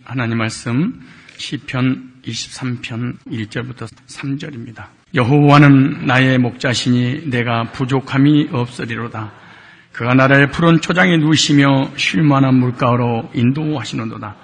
하나님 말씀 시편 23편 1절부터 3절입니다. 여호와는 나의 목자시니 내가 부족함이 없으리로다. 그가 나를 푸른 초장에 누우시며 쉴 만한 물가로 인도하시는도다.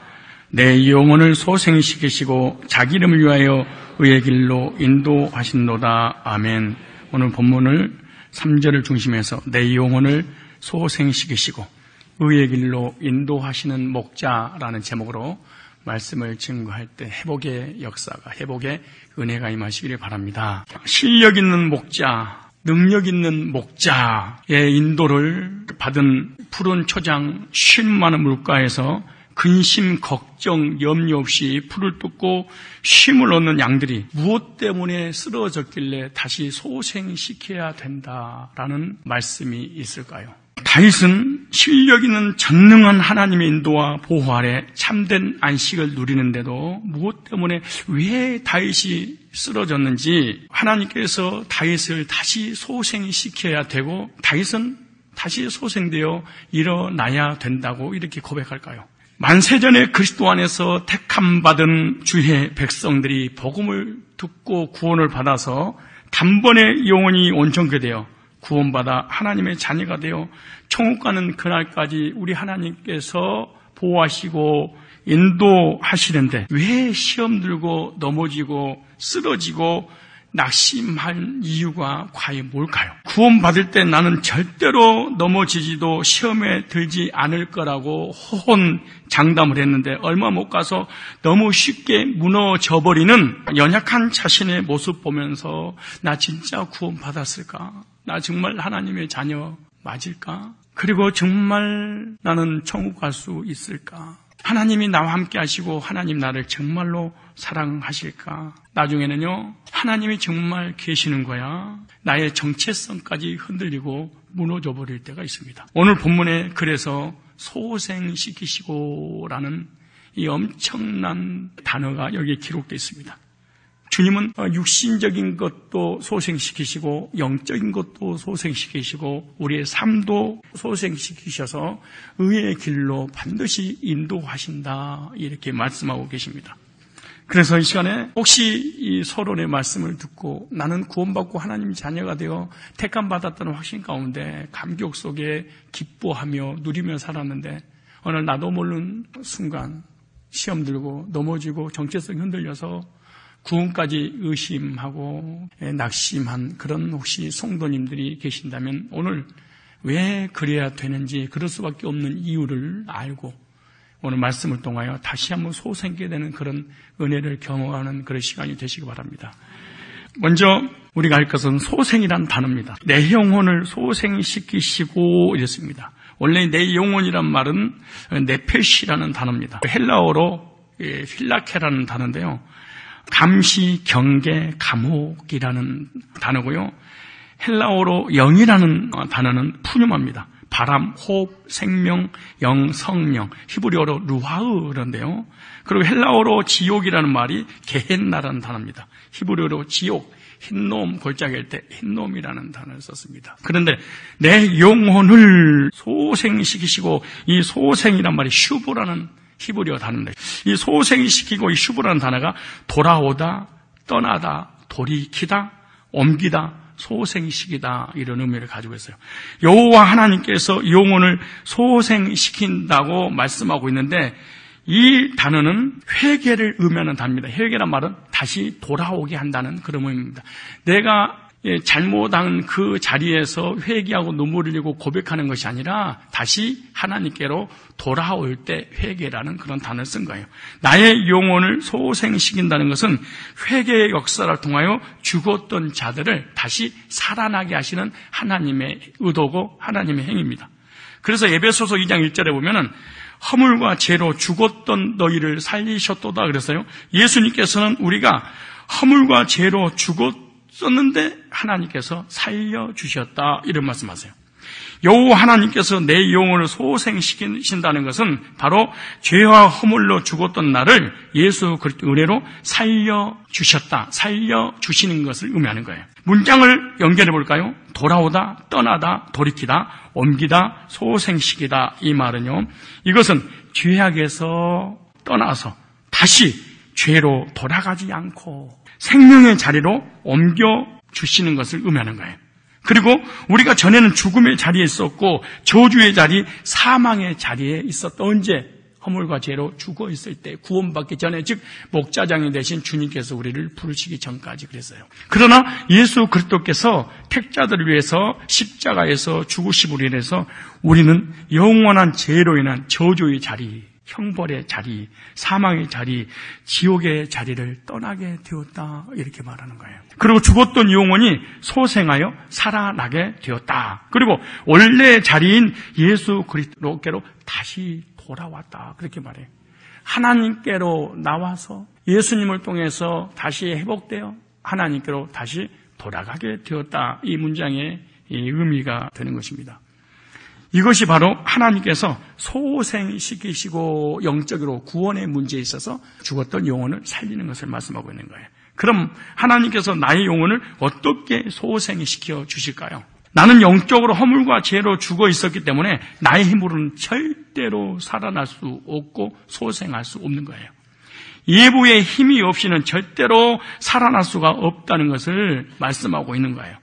내 영혼을 소생시키시고 자기 이름을 위하여 의의 길로 인도하시는도다. 아멘. 오늘 본문을 3절을 중심해서 내 영혼을 소생시키시고 의의 길로 인도하시는 목자라는 제목으로 말씀을 증거할 때 회복의 역사가, 회복의 은혜가 임하시기를 바랍니다. 실력 있는 목자, 능력 있는 목자의 인도를 받은 푸른 초장 쉴 만한 물가에서 근심, 걱정, 염려 없이 풀을 뜯고 쉼을 얻는 양들이 무엇 때문에 쓰러졌길래 다시 소생시켜야 된다라는 말씀이 있을까요? 다윗은 실력 있는 전능한 하나님의 인도와 보호 아래 참된 안식을 누리는데도 무엇 때문에 왜 다윗이 쓰러졌는지 하나님께서 다윗을 다시 소생시켜야 되고 다윗은 다시 소생되어 일어나야 된다고 이렇게 고백할까요? 만세전에 그리스도 안에서 택함받은 주의 백성들이 복음을 듣고 구원을 받아서 단번에 영혼이 온전케 되어 구원받아 하나님의 자녀가 되어 천국 가는 그날까지 우리 하나님께서 보호하시고 인도하시는데 왜 시험 들고 넘어지고 쓰러지고 낙심할 이유가 과연 뭘까요? 구원받을 때 나는 절대로 넘어지지도 시험에 들지 않을 거라고 호언장담을 했는데 얼마 못 가서 너무 쉽게 무너져버리는 연약한 자신의 모습 보면서 나 진짜 구원받았을까? 나 정말 하나님의 자녀 맞을까? 그리고 정말 나는 천국 갈 수 있을까? 하나님이 나와 함께 하시고 하나님 나를 정말로 사랑하실까? 나중에는요, 하나님이 정말 계시는 거야. 나의 정체성까지 흔들리고 무너져 버릴 때가 있습니다. 오늘 본문에 그래서 소생시키시고라는 이 엄청난 단어가 여기에 기록되어 있습니다. 주님은 육신적인 것도 소생시키시고 영적인 것도 소생시키시고 우리의 삶도 소생시키셔서 의의 길로 반드시 인도하신다 이렇게 말씀하고 계십니다. 그래서 이 시간에 혹시 이 서론의 말씀을 듣고 나는 구원받고 하나님 자녀가 되어 택함받았다는 확신 가운데 감격 속에 기뻐하며 누리며 살았는데 어느 나도 모르는 순간 시험 들고 넘어지고 정체성이 흔들려서 구원까지 의심하고 낙심한 그런 혹시 성도님들이 계신다면 오늘 왜 그래야 되는지 그럴 수밖에 없는 이유를 알고 오늘 말씀을 통하여 다시 한번 소생케 되는 그런 은혜를 경험하는 그런 시간이 되시기 바랍니다. 먼저 우리가 알 것은 소생이란 단어입니다. 내 영혼을 소생시키시고 이랬습니다. 원래 내 영혼이란 말은 네페시라는 단어입니다. 헬라어로 필라케라는 단어인데요. 감시, 경계, 감옥이라는 단어고요. 헬라어로 영이라는 단어는 푸뉴마입니다. 바람, 호흡, 생명, 영, 성령, 히브리어로 루하으인데요. 그리고 헬라어로 지옥이라는 말이 게헨나라는 단어입니다. 히브리어로 지옥, 흰놈, 골짜기일 때 흰놈이라는 단어를 썼습니다. 그런데 내 영혼을 소생시키시고 이 소생이란 말이 슈브라는 히브리어 단어인데 이 소생시키고 이 슈브라는 단어가 돌아오다, 떠나다, 돌이키다, 옮기다, 소생시키다 이런 의미를 가지고 있어요. 여호와 하나님께서 영혼을 소생시킨다고 말씀하고 있는데 이 단어는 회개를 의미하는 단어입니다. 회개란 말은 다시 돌아오게 한다는 그런 의미입니다. 내가 잘못한 그 자리에서 회개하고 눈물을 흘리고 고백하는 것이 아니라 다시 하나님께로 돌아올 때 회개라는 그런 단어를 쓴 거예요. 나의 영혼을 소생시킨다는 것은 회개의 역사를 통하여 죽었던 자들을 다시 살아나게 하시는 하나님의 의도고 하나님의 행위입니다. 그래서 에베소서 2장 1절에 보면은 허물과 죄로 죽었던 너희를 살리셨도다 그랬어요. 예수님께서는 우리가 허물과 죄로 죽었었는데 하나님께서 살려주셨다 이런 말씀하세요. 여호와 하나님께서 내 영혼을 소생시키신다는 것은 바로 죄와 허물로 죽었던 나를 예수 그리스도 은혜로 살려주셨다, 살려주시는 것을 의미하는 거예요. 문장을 연결해 볼까요? 돌아오다, 떠나다, 돌이키다, 옮기다, 소생시키다 이 말은요, 이것은 죄악에서 떠나서 다시 죄로 돌아가지 않고 생명의 자리로 옮겨주시는 것을 의미하는 거예요. 그리고 우리가 전에는 죽음의 자리에 있었고 저주의 자리, 사망의 자리에 있었다. 언제? 허물과 죄로 죽어 있을 때, 구원받기 전에, 즉 목자장이 되신 주님께서 우리를 부르시기 전까지 그랬어요. 그러나 예수 그리스도께서 택자들을 위해서 십자가에서 죽으심으로 인해서 우리는 영원한 죄로 인한 저주의 자리, 형벌의 자리, 사망의 자리, 지옥의 자리를 떠나게 되었다, 이렇게 말하는 거예요. 그리고 죽었던 영혼이 소생하여 살아나게 되었다. 그리고 원래의 자리인 예수 그리스도께로 다시 돌아왔다, 그렇게 말해요. 하나님께로 나와서 예수님을 통해서 다시 회복되어 하나님께로 다시 돌아가게 되었다, 이 문장의 의미가 되는 것입니다. 이것이 바로 하나님께서 소생시키시고 영적으로 구원의 문제에 있어서 죽었던 영혼을 살리는 것을 말씀하고 있는 거예요. 그럼 하나님께서 나의 영혼을 어떻게 소생시켜 주실까요? 나는 영적으로 허물과 죄로 죽어 있었기 때문에 나의 힘으로는 절대로 살아날 수 없고 소생할 수 없는 거예요. 예부의 힘이 없이는 절대로 살아날 수가 없다는 것을 말씀하고 있는 거예요.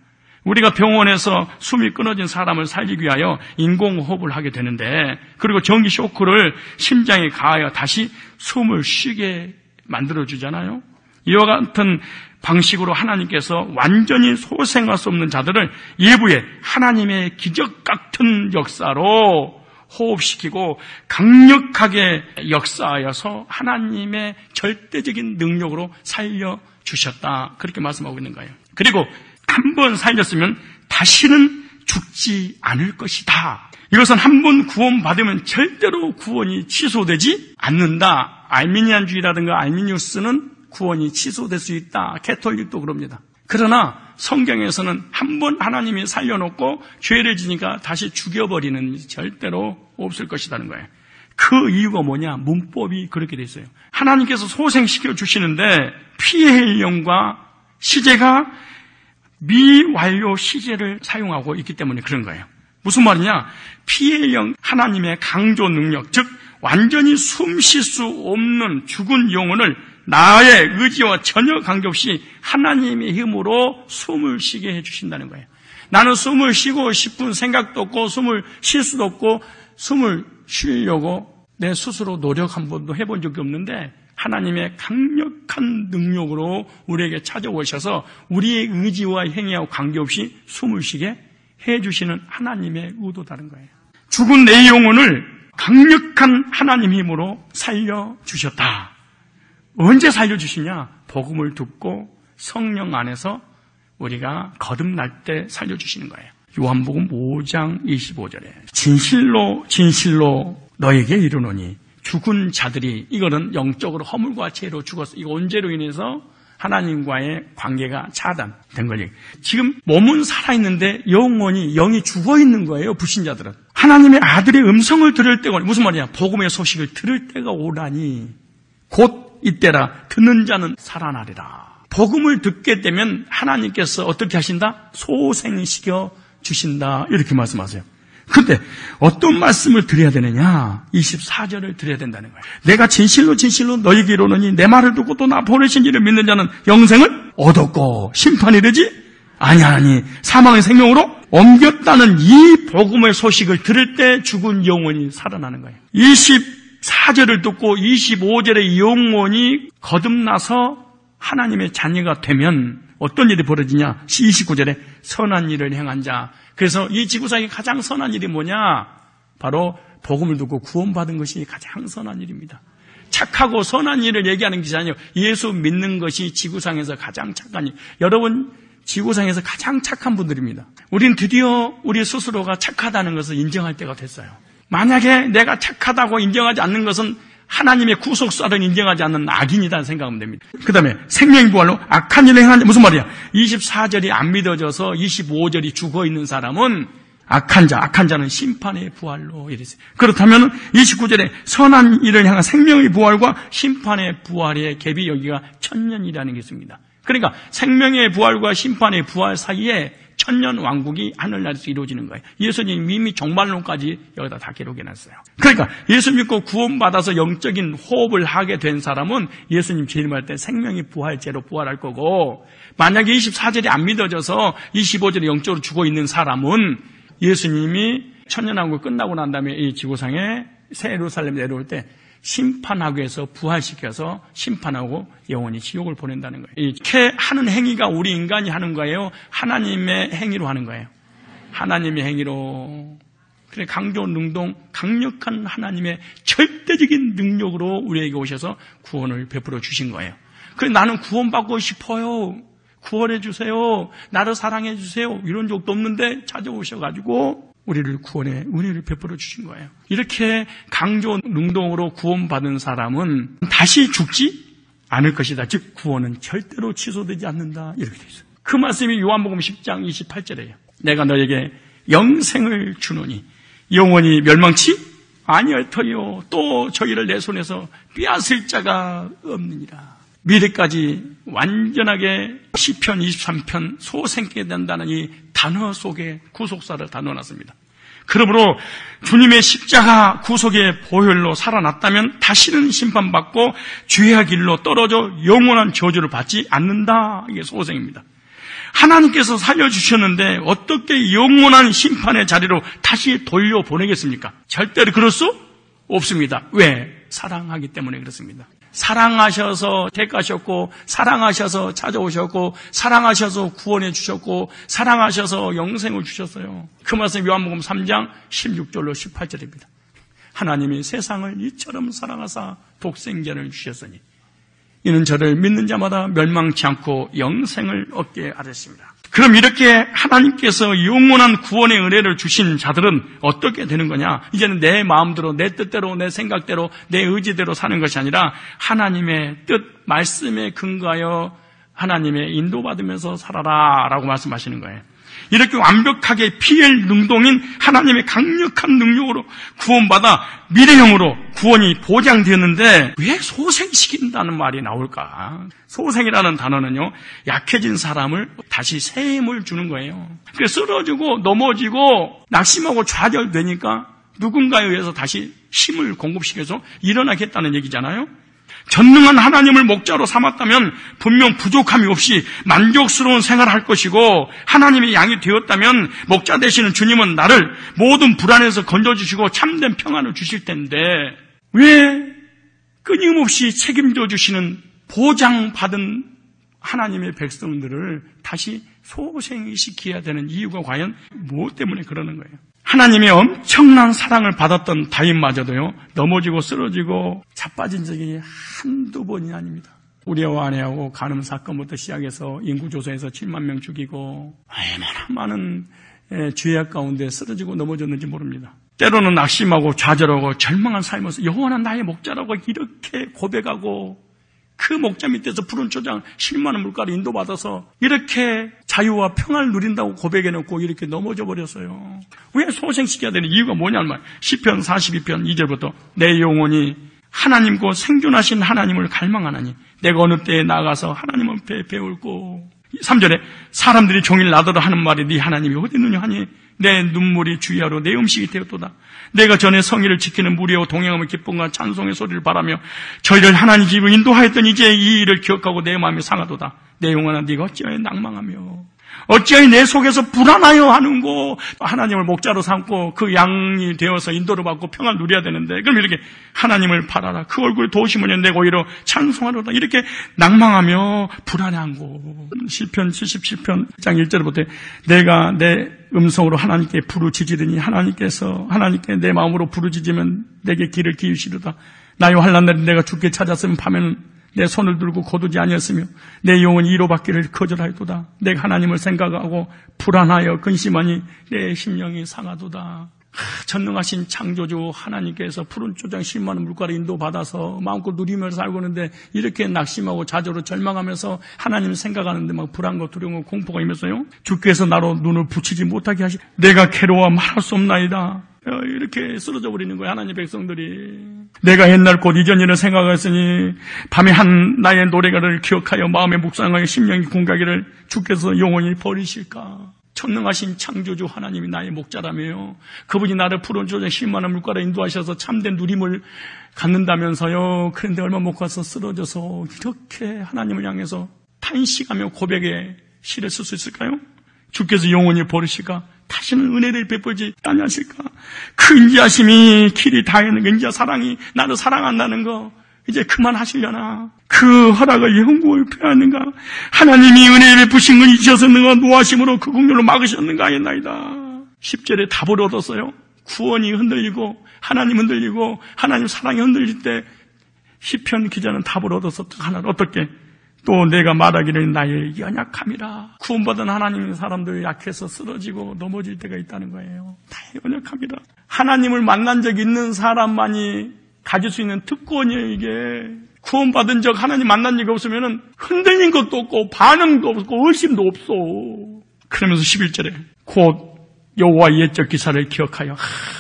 우리가 병원에서 숨이 끊어진 사람을 살리기 위하여 인공호흡을 하게 되는데, 그리고 전기 쇼크를 심장에 가하여 다시 숨을 쉬게 만들어주잖아요. 이와 같은 방식으로 하나님께서 완전히 소생할 수 없는 자들을 예부의 하나님의 기적 같은 역사로 호흡시키고 강력하게 역사하여서 하나님의 절대적인 능력으로 살려주셨다, 그렇게 말씀하고 있는 거예요. 그리고 한 번 살렸으면 다시는 죽지 않을 것이다. 이것은 한 번 구원받으면 절대로 구원이 취소되지 않는다. 알미니안주의라든가 알미니우스는 구원이 취소될 수 있다. 캐톨릭도 그럽니다. 그러나 성경에서는 한 번 하나님이 살려놓고 죄를 지니까 다시 죽여버리는 일이 절대로 없을 것이라는 거예요. 그 이유가 뭐냐? 문법이 그렇게 돼 있어요. 하나님께서 소생시켜 주시는데 피해일령과 시제가 미완료 시제를 사용하고 있기 때문에 그런 거예요. 무슨 말이냐? 피해령 하나님의 강조 능력, 즉 완전히 숨 쉴 수 없는 죽은 영혼을 나의 의지와 전혀 관계없이 하나님의 힘으로 숨을 쉬게 해주신다는 거예요. 나는 숨을 쉬고 싶은 생각도 없고 숨을 쉴 수도 없고 숨을 쉬려고 내 스스로 노력 한 번도 해본 적이 없는데 하나님의 강력한 능력으로 우리에게 찾아오셔서 우리의 의지와 행위와 관계없이 숨을 쉬게 해주시는 하나님의 의도다는 거예요. 죽은 내 영혼을 강력한 하나님 힘으로 살려주셨다. 언제 살려주시냐? 복음을 듣고 성령 안에서 우리가 거듭날 때 살려주시는 거예요. 요한복음 5장 25절에 진실로 진실로 너에게 이르노니 죽은 자들이, 이거는 영적으로 허물과 죄로 죽었어. 이거 언제로 인해서 하나님과의 관계가 차단된 거예요. 지금 몸은 살아있는데 영이 죽어있는 거예요. 불신자들은. 하나님의 아들의 음성을 들을 때가, 무슨 말이냐? 복음의 소식을 들을 때가 오라니 곧 이때라. 듣는 자는 살아나리라. 복음을 듣게 되면 하나님께서 어떻게 하신다? 소생시켜 주신다, 이렇게 말씀하세요. 근데 어떤 말씀을 드려야 되느냐? 24절을 드려야 된다는 거예요. 내가 진실로 진실로 너에게 이르노니 내 말을 듣고 또 나 보내신 이를 믿는 자는 영생을 얻었고 심판이 되지 아니하니 사망의 생명으로 옮겼다는 이 복음의 소식을 들을 때 죽은 영혼이 살아나는 거예요. 24절을 듣고 25절의 영혼이 거듭나서 하나님의 자녀가 되면 어떤 일이 벌어지냐? 29절에 선한 일을 행한 자. 그래서 이 지구상에 가장 선한 일이 뭐냐? 바로 복음을 듣고 구원받은 것이 가장 선한 일입니다. 착하고 선한 일을 얘기하는 것이 아니에요. 예수 믿는 것이 지구상에서 가장 착한 일. 여러분, 지구상에서 가장 착한 분들입니다. 우린 드디어 우리 스스로가 착하다는 것을 인정할 때가 됐어요. 만약에 내가 착하다고 인정하지 않는 것은 하나님의 구속사를 인정하지 않는 악인이다 생각하면 됩니다. 그 다음에 생명의 부활로 악한 일을 행한 자. 무슨 말이야? 24절이 안 믿어져서 25절이 죽어있는 사람은 악한 자는 심판의 부활로 이랬어요. 그렇다면 29절에 선한 일을 향한 생명의 부활과 심판의 부활의 갭이 여기가 1000년이라는 게 있습니다. 그러니까 생명의 부활과 심판의 부활 사이에 천년 왕국이 하늘나라에서 이루어지는 거예요. 예수님 이미 종말론까지 여기다 다 기록해놨어요. 그러니까 예수 믿고 구원받아서 영적인 호흡을 하게 된 사람은 예수님 재림할 때 생명이 부활제로 부활할 거고, 만약에 24절이 안 믿어져서 25절에 영적으로 죽어 있는 사람은 예수님이 천년왕국 끝나고 난 다음에 이 지구상에 새 예루살렘 내려올 때 심판하기 위해서 부활시켜서 심판하고 영원히 지옥을 보낸다는 거예요. 이렇게 하는 행위가 우리 인간이 하는 거예요? 하나님의 행위로 하는 거예요? 하나님의 행위로. 그래, 강조 능동, 강력한 하나님의 절대적인 능력으로 우리에게 오셔서 구원을 베풀어 주신 거예요. 그래, 나는 구원받고 싶어요. 구원해 주세요. 나를 사랑해 주세요. 이런 적도 없는데 찾아오셔가지고 우리를 구원해 은혜를 베풀어 주신 거예요. 이렇게 강조 능동으로 구원받은 사람은 다시 죽지 않을 것이다. 즉 구원은 절대로 취소되지 않는다. 이렇게 되어 있어요. 그 말씀이 요한복음 10장 28절이에요. 내가 너에게 영생을 주노니 영원히 멸망치 아니할터요. 또 저희를 내 손에서 빼앗을 자가 없느니라. 미래까지 완전하게 시편 23편 소생케 된다는 이 단어 속에 구속사를 다 넣어놨습니다. 그러므로 주님의 십자가 구속의 보혈로 살아났다면 다시는 심판받고 죄의 길로 떨어져 영원한 저주를 받지 않는다. 이게 소생입니다. 하나님께서 살려주셨는데 어떻게 영원한 심판의 자리로 다시 돌려보내겠습니까? 절대로 그럴 수 없습니다. 왜? 사랑하기 때문에 그렇습니다. 사랑하셔서 택하셨고, 사랑하셔서 찾아오셨고, 사랑하셔서 구원해 주셨고, 사랑하셔서 영생을 주셨어요. 그 말씀 요한복음 3장 16절로 18절입니다. 하나님이 세상을 이처럼 사랑하사 독생자를 주셨으니 이는 저를 믿는 자마다 멸망치 않고 영생을 얻게 하셨습니다. 그럼 이렇게 하나님께서 영원한 구원의 은혜를 주신 자들은 어떻게 되는 거냐? 이제는 내 마음대로, 내 뜻대로, 내 생각대로, 내 의지대로 사는 것이 아니라 하나님의 뜻, 말씀에 근거하여 하나님의 인도받으면서 살아라 라고 말씀하시는 거예요. 이렇게 완벽하게 피엘 능동인 하나님의 강력한 능력으로 구원받아 미래형으로 구원이 보장되었는데 왜 소생시킨다는 말이 나올까? 소생이라는 단어는요, 약해진 사람을 다시 새 힘을 주는 거예요. 그래서 쓰러지고 넘어지고 낙심하고 좌절되니까 누군가에 의해서 다시 힘을 공급시켜서 일어나겠다는 얘기잖아요. 전능한 하나님을 목자로 삼았다면 분명 부족함이 없이 만족스러운 생활을 할 것이고, 하나님의 양이 되었다면 목자 되시는 주님은 나를 모든 불안에서 건져주시고 참된 평안을 주실 텐데 왜 끊임없이 책임져 주시는 보장받은 하나님의 백성들을 다시 소생시켜야 되는 이유가 과연 무엇 때문에 그러는 거예요? 하나님의 엄청난 사랑을 받았던 다윗마저도요, 넘어지고 쓰러지고 자빠진 적이 한두 번이 아닙니다. 우리와 아내하고 간음 사건부터 시작해서 인구조사에서 7만 명 죽이고 얼마나 많은 죄악 가운데 쓰러지고 넘어졌는지 모릅니다. 때로는 낙심하고 좌절하고 절망한 삶에서 여호와는 나의 목자라고 이렇게 고백하고, 그 목자 밑에서 푸른 초장 10만 물가를 인도받아서 이렇게 자유와 평안을 누린다고 고백해놓고 이렇게 넘어져 버렸어요. 왜 소생시켜야 되는 이유가 뭐냐는 말. 시편 42편 2절부터 내 영혼이 하나님 곧 생존하신 하나님을 갈망하나니 내가 어느 때에 나가서 하나님 앞에 배울고. 3절에 사람들이 종일 나더러 하는 말이 네 하나님이 어디 있느냐 하니 내 눈물이 주야로 내 음식이 되었도다. 내가 전에 성의를 지키는 무리와 동행하며 기쁨과 찬송의 소리를 바라며 저희를 하나님 집으로 인도하였더니 이제 이 일을 기억하고 내 마음이 상하도다. 내 영혼아 네가 어찌하여 낭망하며 어찌하여 내 속에서 불안하여 하는고. 하나님을 목자로 삼고 그 양이 되어서 인도를 받고 평안을 누려야 되는데, 그럼 이렇게 하나님을 바라라, 그 얼굴 도우시면 내가 오히려 찬송하로다, 이렇게 낭망하며 불안해한고. 시편 77편 1장 1절부터 내가 내 음성으로 하나님께 부르짖으리니 하나님께 내 마음으로 부르짖으면 내게 길을 기우시리다. 나의 환난 날에 내가 주께 찾았으면 밤에는 내 손을 들고 거두지 아니었으며 내 영혼이 위로받기를 거절하였도다. 내가 하나님을 생각하고 불안하여 근심하니 내 심령이 상하도다. 전능하신 창조주 하나님께서 푸른 초장 10만 물가를 인도받아서 마음껏 누리면서 살고 있는데 이렇게 낙심하고 좌절로 절망하면서 하나님을 생각하는데 막 불안과 두려움과 공포가 임했어요. 주께서 나로 눈을 붙이지 못하게 하시, 내가 괴로워 말할 수 없나이다. 이렇게 쓰러져 버리는 거예요, 하나님 백성들이. 내가 옛날 곧 이전 일을 생각했으니 밤에 한 나의 노래가를 기억하여 마음에 묵상하여 심령이 궁가기를 주께서 영원히 버리실까. 전능하신 창조주 하나님이 나의 목자라며요. 그분이 나를 푸른 조정 쉴만한 물가로 인도하셔서 참된 누림을 갖는다면서요. 그런데 얼마 못 가서 쓰러져서 이렇게 하나님을 향해서 탄식하며 고백의 시를 쓸 수 있을까요? 주께서 영원히 버리실까? 다시는 은혜를 베풀지 아니하실까? 그 인자하심이 길이 다했는 인자 사랑이 나를 사랑한다는 거 이제 그만하시려나? 그 허락을 영구히 표하는가? 하나님이 은혜를 베푸신 건 잊으셨는가? 노하심으로 그 공로를 막으셨는가 하였나이다. 10절에 답을 얻었어요. 구원이 흔들리고 하나님 흔들리고 하나님 사랑이 흔들릴 때 시편 기자는 답을 얻어서 하나를 어떻게? 또 내가 말하기를 나의 연약함이라. 구원받은 하나님의 사람들이 약해서 쓰러지고 넘어질 때가 있다는 거예요. 다 연약합니다. 하나님을 만난 적 있는 사람만이 가질 수 있는 특권이에요. 이게 구원받은 적 하나님 만난 적이 없으면 흔들린 것도 없고 반응도 없고 의심도 없어. 그러면서 11절에 곧 여호와의 옛적 기사를 기억하여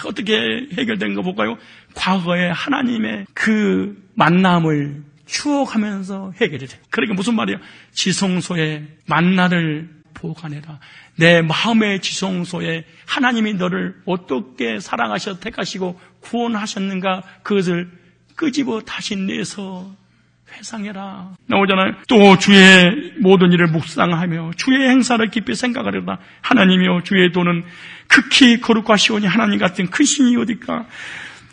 어떻게 해결된 거 볼까요? 과거에 하나님의 그 만남을 추억하면서 해결이 돼. 그러니까 무슨 말이야? 지성소에 만나를 보관해라. 내 마음의 지성소에 하나님이 너를 어떻게 사랑하셔 택하시고 구원하셨는가 그것을 끄집어 다시 내서 회상해라. 나오잖아요. 또 주의 모든 일을 묵상하며 주의 행사를 깊이 생각하려다. 하나님이여 주의 도는 극히 거룩하시오니 하나님 같은 큰 신이 어딜까?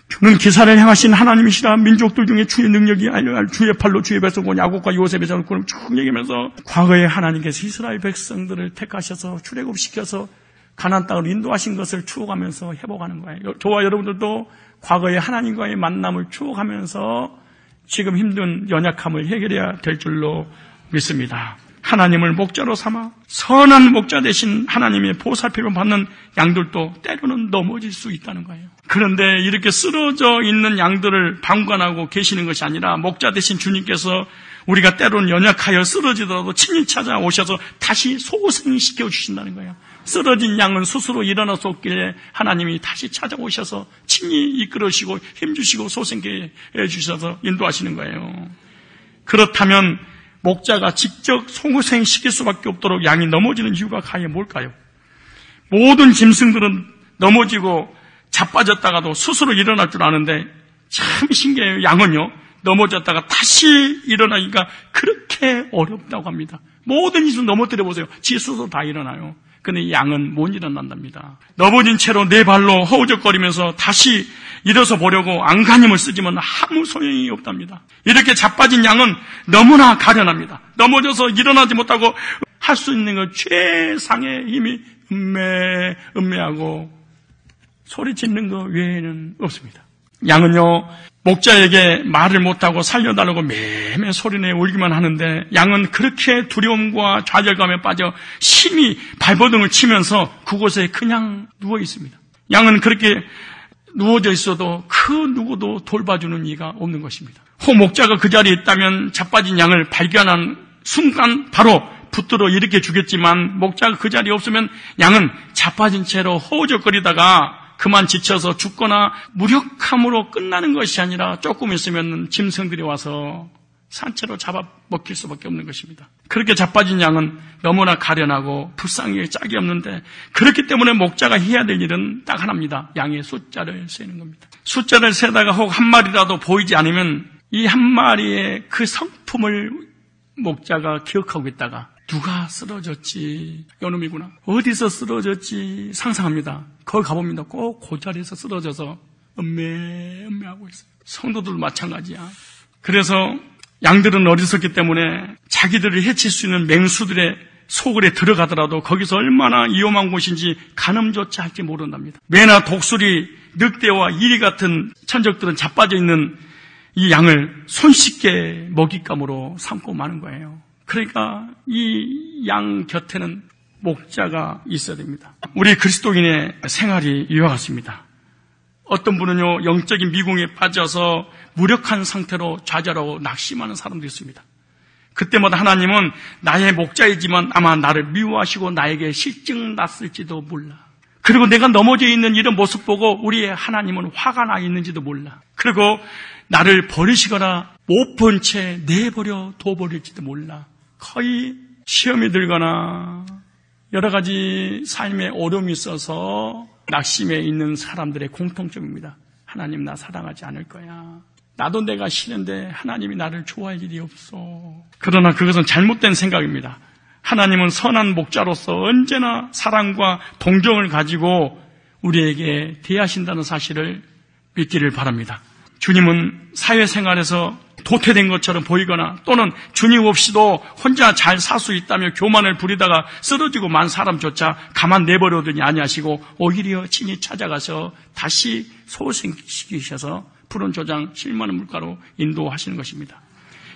주는 기사를 행하신 하나님이시라. 민족들 중에 주의 능력이 알려할 주의 팔로 주의 백성과 야곱과 요셉의 자손을 쭉 얘기하면서 과거에 하나님께서 이스라엘 백성들을 택하셔서 출애굽시켜서 가나안 땅으로 인도하신 것을 추억하면서 회복하는 거예요. 저와 여러분들도 과거에 하나님과의 만남을 추억하면서 지금 힘든 연약함을 해결해야 될 줄로 믿습니다. 하나님을 목자로 삼아 선한 목자 대신 하나님의 보살핌을 받는 양들도 때로는 넘어질 수 있다는 거예요. 그런데 이렇게 쓰러져 있는 양들을 방관하고 계시는 것이 아니라 목자 대신 주님께서 우리가 때로는 연약하여 쓰러지더라도 친히 찾아오셔서 다시 소생시켜 주신다는 거예요. 쓰러진 양은 스스로 일어날 수 없길래 하나님이 다시 찾아오셔서 친히 이끌으시고 힘주시고 소생케 해주셔서 인도하시는 거예요. 그렇다면 목자가 직접 소생시킬 수밖에 없도록 양이 넘어지는 이유가 과연 뭘까요? 모든 짐승들은 넘어지고 자빠졌다가도 스스로 일어날 줄 아는데 참 신기해요. 양은요 넘어졌다가 다시 일어나기가 그렇게 어렵다고 합니다. 모든 짓을 넘어뜨려 보세요. 지 스스로 다 일어나요. 근데 양은 못 일어난답니다. 넘어진 채로 네 발로 허우적거리면서 다시 일어서 보려고 안간힘을 쓰지만 아무 소용이 없답니다. 이렇게 자빠진 양은 너무나 가련합니다. 넘어져서 일어나지 못하고 할 수 있는 것 최상의 힘이 음매하고 소리 짓는 것 외에는 없습니다. 양은요 목자에게 말을 못하고 살려달라고 매매 소리내 울기만 하는데 양은 그렇게 두려움과 좌절감에 빠져 심히 발버둥을 치면서 그곳에 그냥 누워 있습니다. 양은 그렇게 누워져 있어도 그 누구도 돌봐주는 이가 없는 것입니다. 혹 목자가 그 자리에 있다면 자빠진 양을 발견한 순간 바로 붙들어 일으켜 주겠지만 목자가 그 자리에 없으면 양은 자빠진 채로 허우적거리다가 그만 지쳐서 죽거나 무력함으로 끝나는 것이 아니라 조금 있으면 짐승들이 와서 산채로 잡아먹힐 수밖에 없는 것입니다. 그렇게 자빠진 양은 너무나 가련하고 불쌍하게 짝이 없는데 그렇기 때문에 목자가 해야 될 일은 딱 하나입니다. 양의 숫자를 세는 겁니다. 숫자를 세다가 혹 한 마리라도 보이지 않으면 이 한 마리의 그 성품을 목자가 기억하고 있다가 누가 쓰러졌지? 요놈이구나. 어디서 쓰러졌지? 상상합니다. 거기 가봅니다. 꼭 그 자리에서 쓰러져서 음매하고 있어요. 성도들 마찬가지야. 그래서 양들은 어리석기 때문에 자기들을 해칠 수 있는 맹수들의 소굴에 들어가더라도 거기서 얼마나 위험한 곳인지 가늠조차 할지 모른답니다. 매나 독수리, 늑대와 이리 같은 천적들은 자빠져 있는 이 양을 손쉽게 먹잇감으로 삼고 마는 거예요. 그러니까 이 양 곁에는 목자가 있어야 됩니다. 우리 그리스도인의 생활이 이와 같습니다. 어떤 분은요 영적인 미궁에 빠져서 무력한 상태로 좌절하고 낙심하는 사람도 있습니다. 그때마다 하나님은 나의 목자이지만 아마 나를 미워하시고 나에게 실증 났을지도 몰라. 그리고 내가 넘어져 있는 이런 모습 보고 우리의 하나님은 화가 나 있는지도 몰라. 그리고 나를 버리시거나 못 본 채 내버려 둬버릴지도 몰라. 거의 시험이 들거나 여러 가지 삶의 어려움이 있어서 낙심해 있는 사람들의 공통점입니다. 하나님 나 사랑하지 않을 거야. 나도 내가 싫은데 하나님이 나를 좋아할 일이 없어. 그러나 그것은 잘못된 생각입니다. 하나님은 선한 목자로서 언제나 사랑과 동정을 가지고 우리에게 대하신다는 사실을 믿기를 바랍니다. 주님은 사회생활에서 도태된 것처럼 보이거나 또는 주님 없이도 혼자 잘 살 수 있다며 교만을 부리다가 쓰러지고 만 사람조차 가만 내버려두지 아니하시고 오히려 친히 찾아가서 다시 소생시키셔서 푸른 조장 실만한 물가로 인도하시는 것입니다.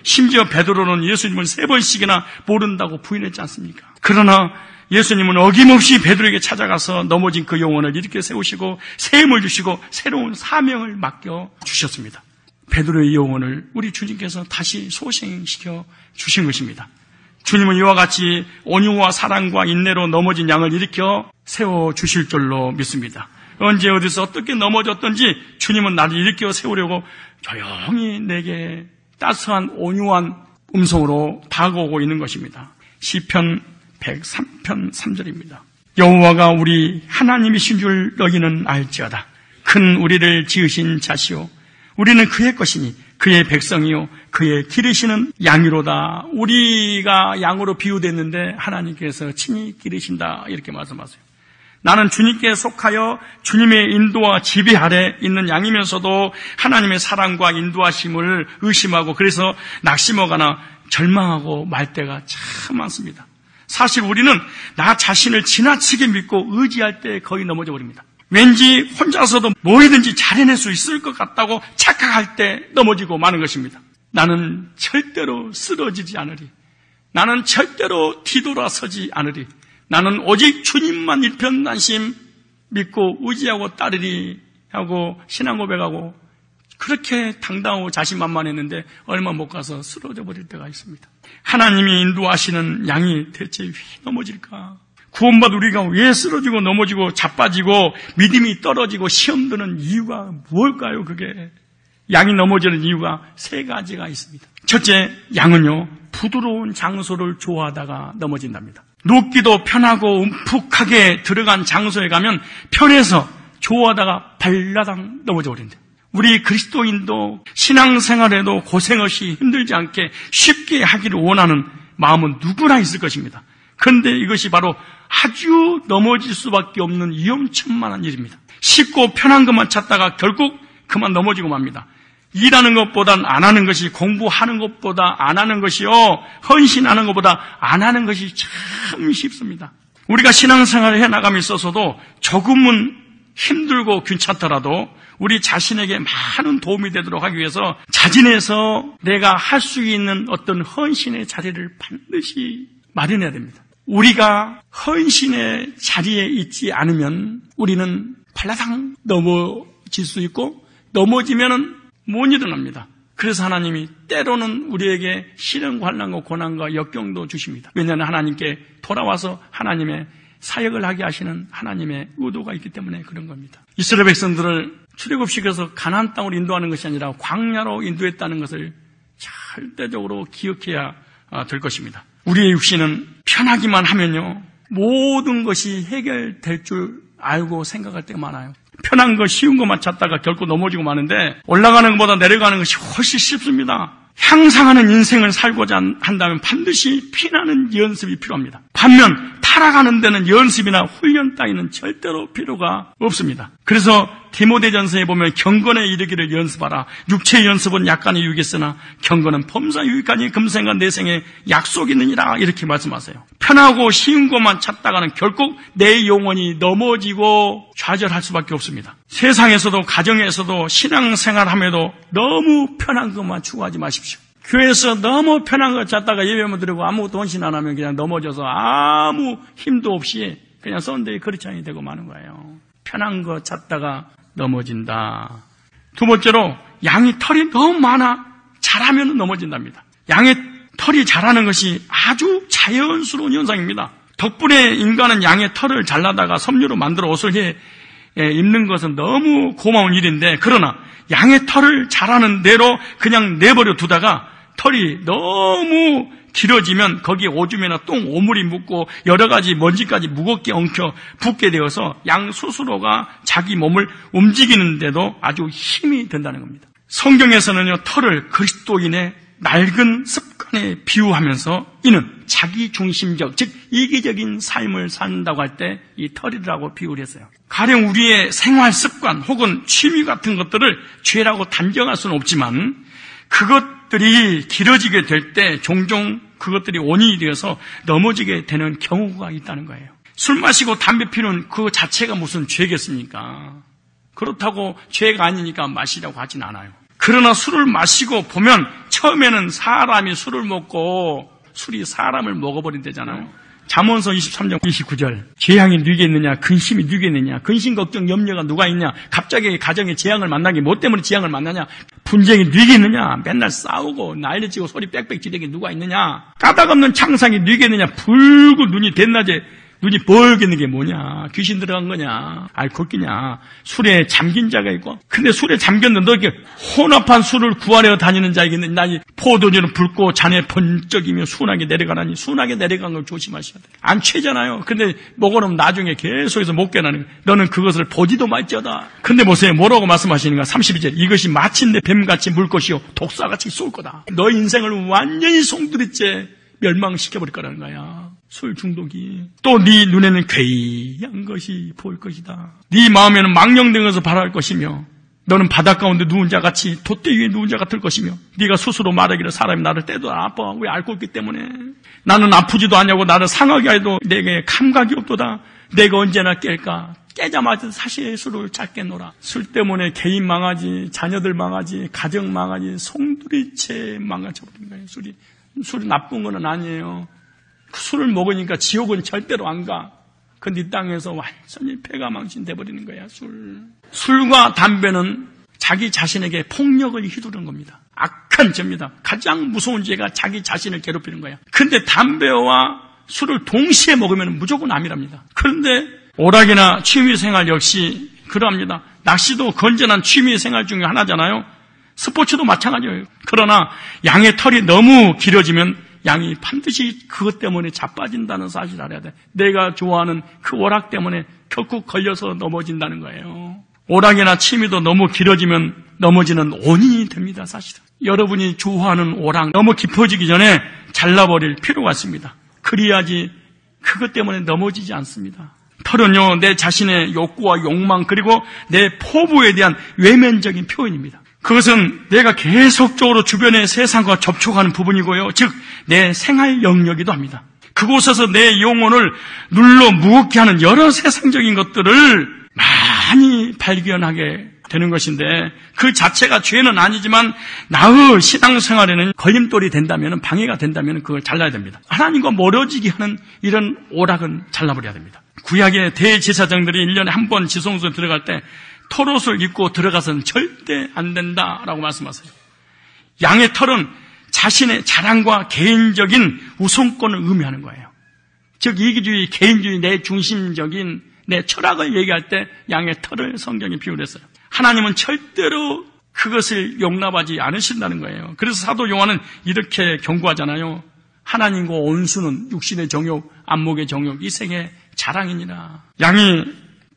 심지어 베드로는 예수님을 3번씩이나 모른다고 부인했지 않습니까? 그러나 예수님은 어김없이 베드로에게 찾아가서 넘어진 그 영혼을 일으켜 세우시고 새 힘을 주시고 새로운 사명을 맡겨 주셨습니다. 베드로의 영혼을 우리 주님께서 다시 소생시켜 주신 것입니다. 주님은 이와 같이 온유와 사랑과 인내로 넘어진 양을 일으켜 세워주실 줄로 믿습니다. 언제 어디서 어떻게 넘어졌든지 주님은 나를 일으켜 세우려고 조용히 내게 따스한 온유한 음성으로 다가오고 있는 것입니다. 시편 103편 3절입니다. 여호와가 우리 하나님이신 줄 너희는 알지어다. 큰 우리를 지으신 자시오. 우리는 그의 것이니 그의 백성이요 그의 기르시는 양이로다. 우리가 양으로 비유됐는데 하나님께서 친히 기르신다 이렇게 말씀하세요. 나는 주님께 속하여 주님의 인도와 지배 아래 있는 양이면서도 하나님의 사랑과 인도하심을 의심하고 그래서 낙심하거나 절망하고 말 때가 참 많습니다. 사실 우리는 나 자신을 지나치게 믿고 의지할 때 거의 넘어져 버립니다. 왠지 혼자서도 뭐든지 잘해낼 수 있을 것 같다고 착각할 때 넘어지고 마는 것입니다. 나는 절대로 쓰러지지 않으리. 나는 절대로 뒤돌아서지 않으리. 나는 오직 주님만 일편단심 믿고 의지하고 따르리 하고 신앙 고백하고 그렇게 당당하고 자신만만했는데 얼마 못 가서 쓰러져 버릴 때가 있습니다. 하나님이 인도하시는 양이 대체 왜 넘어질까? 구원받은 우리가 왜 쓰러지고 넘어지고 자빠지고 믿음이 떨어지고 시험 드는 이유가 뭘까요? 그게 양이 넘어지는 이유가 3가지가 있습니다. 첫째, 양은요 부드러운 장소를 좋아하다가 넘어진답니다. 눕기도 편하고 움푹하게 들어간 장소에 가면 편해서 좋아하다가 발라당 넘어져 버린대. 우리 그리스도인도 신앙생활에도 고생 없이 힘들지 않게 쉽게 하기를 원하는 마음은 누구나 있을 것입니다. 그런데 이것이 바로 아주 넘어질 수밖에 없는 위험천만한 일입니다. 쉽고 편한 것만 찾다가 결국 그만 넘어지고 맙니다. 일하는 것보단 안 하는 것이, 공부하는 것보다 안 하는 것이요, 헌신하는 것보다 안 하는 것이 참 쉽습니다. 우리가 신앙생활을 해나감에 있어서도 조금은 힘들고 귀찮더라도 우리 자신에게 많은 도움이 되도록 하기 위해서 자진해서 내가 할 수 있는 어떤 헌신의 자리를 반드시 마련해야 됩니다. 우리가 헌신의 자리에 있지 않으면 우리는 발라당 넘어질 수 있고 넘어지면은 못 일어납니다. 그래서 하나님이 때로는 우리에게 시련과 환난과 고난과 역경도 주십니다. 왜냐하면 하나님께 돌아와서 하나님의 사역을 하게 하시는 하나님의 의도가 있기 때문에 그런 겁니다. 이스라엘 백성들을 출애굽시켜서 가나안 땅으로 인도하는 것이 아니라 광야로 인도했다는 것을 절대적으로 기억해야 될 것입니다. 우리의 육신은 편하기만 하면요 모든 것이 해결될 줄 알고 생각할 때가 많아요. 편한 거 쉬운 것만 찾다가 결코 넘어지고 마는데 올라가는 것보다 내려가는 것이 훨씬 쉽습니다. 향상하는 인생을 살고자 한다면 반드시 피나는 연습이 필요합니다. 반면 타락하는 데는 연습이나 훈련 따위는 절대로 필요가 없습니다. 그래서 디모데전서에 보면 경건에 이르기를 연습하라. 육체의 연습은 약간의 유익이 있으나 경건은 범사 유익하니 금생과 내생에 약속이 있느니라 이렇게 말씀하세요. 편하고 쉬운 것만 찾다가는 결국 내 영혼이 넘어지고 좌절할 수밖에 없습니다. 세상에서도 가정에서도 신앙생활함에도 너무 편한 것만 추구하지 마십시오. 교회에서 너무 편한 것 찾다가 예배만 드리고 아무것도 헌신 안 하면 그냥 넘어져서 아무 힘도 없이 그냥 썬데이 크리스찬이 되고 마는 거예요. 편한 거 찾다가 넘어진다. 두 번째로 양이 털이 너무 많아 자라면 넘어진답니다. 양의 털이 자라는 것이 아주 자연스러운 현상입니다. 덕분에 인간은 양의 털을 잘라다가 섬유로 만들어 옷을 입는 것은 너무 고마운 일인데 그러나 양의 털을 자라는 대로 그냥 내버려 두다가 털이 너무 길어지면 거기에 오줌이나 똥, 오물이 묻고 여러 가지 먼지까지 무겁게 엉켜 붙게 되어서 양 스스로가 자기 몸을 움직이는데도 아주 힘이 든다는 겁니다. 성경에서는요, 털을 그리스도인의 낡은 습관에 비유하면서 이는 자기중심적, 즉 이기적인 삶을 산다고 할 때 이 털이라고 비유를 했어요. 가령 우리의 생활 습관 혹은 취미 같은 것들을 죄라고 단정할 수는 없지만 그것들이 길어지게 될 때 종종 그것들이 원인이 되어서 넘어지게 되는 경우가 있다는 거예요. 술 마시고 담배 피우는 그 자체가 무슨 죄겠습니까? 그렇다고 죄가 아니니까 마시라고 하진 않아요. 그러나 술을 마시고 보면 처음에는 사람이 술을 먹고 술이 사람을 먹어버린다잖아요. 잠언서 23장 29절. 재앙이 누겠느냐, 근심이 누겠느냐, 근심 걱정 염려가 누가 있냐, 갑자기 가정에 재앙을 만나게 뭐 때문에 재앙을 만나냐, 분쟁이 누겠느냐, 맨날 싸우고 난리치고 소리 빽빽 지르게 누가 있느냐, 까닭없는 창상이 누겠느냐, 불고 눈이 대낮에 눈이 벌겠는 게 뭐냐, 귀신 들어간 거냐, 알코올기냐, 술에 잠긴 자가 있고. 근데 술에 잠겼는데 너 이렇게 혼합한 술을 구하려 다니는 자이겠느냐, 나이 포도주는 붉고 잔에 번쩍이며 순하게 내려가라니. 순하게 내려간 걸 조심하셔야 돼. 안 취잖아요. 근데 먹어놓으면 나중에 계속해서 못 깨나는 거야. 너는 그것을 보지도 말지어다. 근데 보세요, 뭐라고 말씀하시는가? 32절. 이것이 마침내 뱀같이 물 것이요 독사같이 쏠 거다. 너 인생을 완전히 송두리째 멸망시켜버릴 거라는 거야. 술 중독이. 또 네 눈에는 괴이한 것이 보일 것이다. 네 마음에는 망령된 것을 바랄 것이며 너는 바닷 가운데 누운 자같이 돛대 위에 누운 자 같을 것이며 네가 스스로 말하기를 사람이 나를 때도 아파. 왜 알고 있기 때문에. 나는 아프지도 않냐고 나를 상하게 해도 내게 감각이 없도다. 내가 언제나 깰까. 깨자마자 사실 술을 짧게 놀아. 술 때문에 개인 망하지, 자녀들 망하지, 가정 망하지, 송두리째 망가져버린 거예요. 술이 나쁜 건 아니에요. 술을 먹으니까 지옥은 절대로 안 가. 근데 이 땅에서 완전히 폐가 망신돼버리는 거야. 술과 담배는 자기 자신에게 폭력을 휘두르는 겁니다. 악한 죄입니다. 가장 무서운 죄가 자기 자신을 괴롭히는 거야. 근데 담배와 술을 동시에 먹으면 무조건 암이랍니다. 그런데 오락이나 취미생활 역시 그러합니다. 낚시도 건전한 취미생활 중에 하나잖아요. 스포츠도 마찬가지예요. 그러나 양의 털이 너무 길어지면 양이 반드시 그것 때문에 자빠진다는 사실을 알아야 돼. 내가 좋아하는 그 오락 때문에 결국 걸려서 넘어진다는 거예요. 오락이나 취미도 너무 길어지면 넘어지는 원인이 됩니다. 사실은. 여러분이 좋아하는 오락 너무 깊어지기 전에 잘라버릴 필요가 있습니다. 그래야지 그것 때문에 넘어지지 않습니다. 털은요, 내 자신의 욕구와 욕망 그리고 내 포부에 대한 외면적인 표현입니다. 그것은 내가 계속적으로 주변의 세상과 접촉하는 부분이고요. 즉, 내 생활 영역이기도 합니다. 그곳에서 내 영혼을 눌러 무겁게 하는 여러 세상적인 것들을 많이 발견하게 되는 것인데 그 자체가 죄는 아니지만 나의 신앙생활에는 걸림돌이 된다면, 방해가 된다면 그걸 잘라야 됩니다. 하나님과 멀어지게 하는 이런 오락은 잘라버려야 됩니다. 구약의 대제사장들이 1년에 한 번 지성소에 들어갈 때 털옷을 입고 들어가서는 절대 안 된다라고 말씀하세요. 양의 털은 자신의 자랑과 개인적인 우선권을 의미하는 거예요. 즉 이기주의, 개인주의, 내 중심적인 내 철학을 얘기할 때 양의 털을 성경에 비유를 했어요. 하나님은 절대로 그것을 용납하지 않으신다는 거예요. 그래서 사도 요한은 이렇게 경고하잖아요. 하나님과 원수는 육신의 정욕, 안목의 정욕, 이 생의 자랑이니라. 양이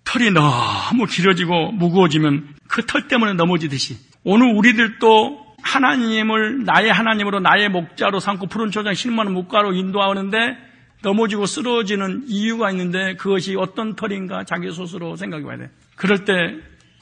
털이 너무 길어지고 무거워지면 그 털 때문에 넘어지듯이 오늘 우리들도 하나님을 나의 하나님으로 나의 목자로 삼고 푸른 초장 실만한 묵가로 인도하는데 넘어지고 쓰러지는 이유가 있는데 그것이 어떤 털인가 자기 스스로 생각해 봐야 돼. 그럴 때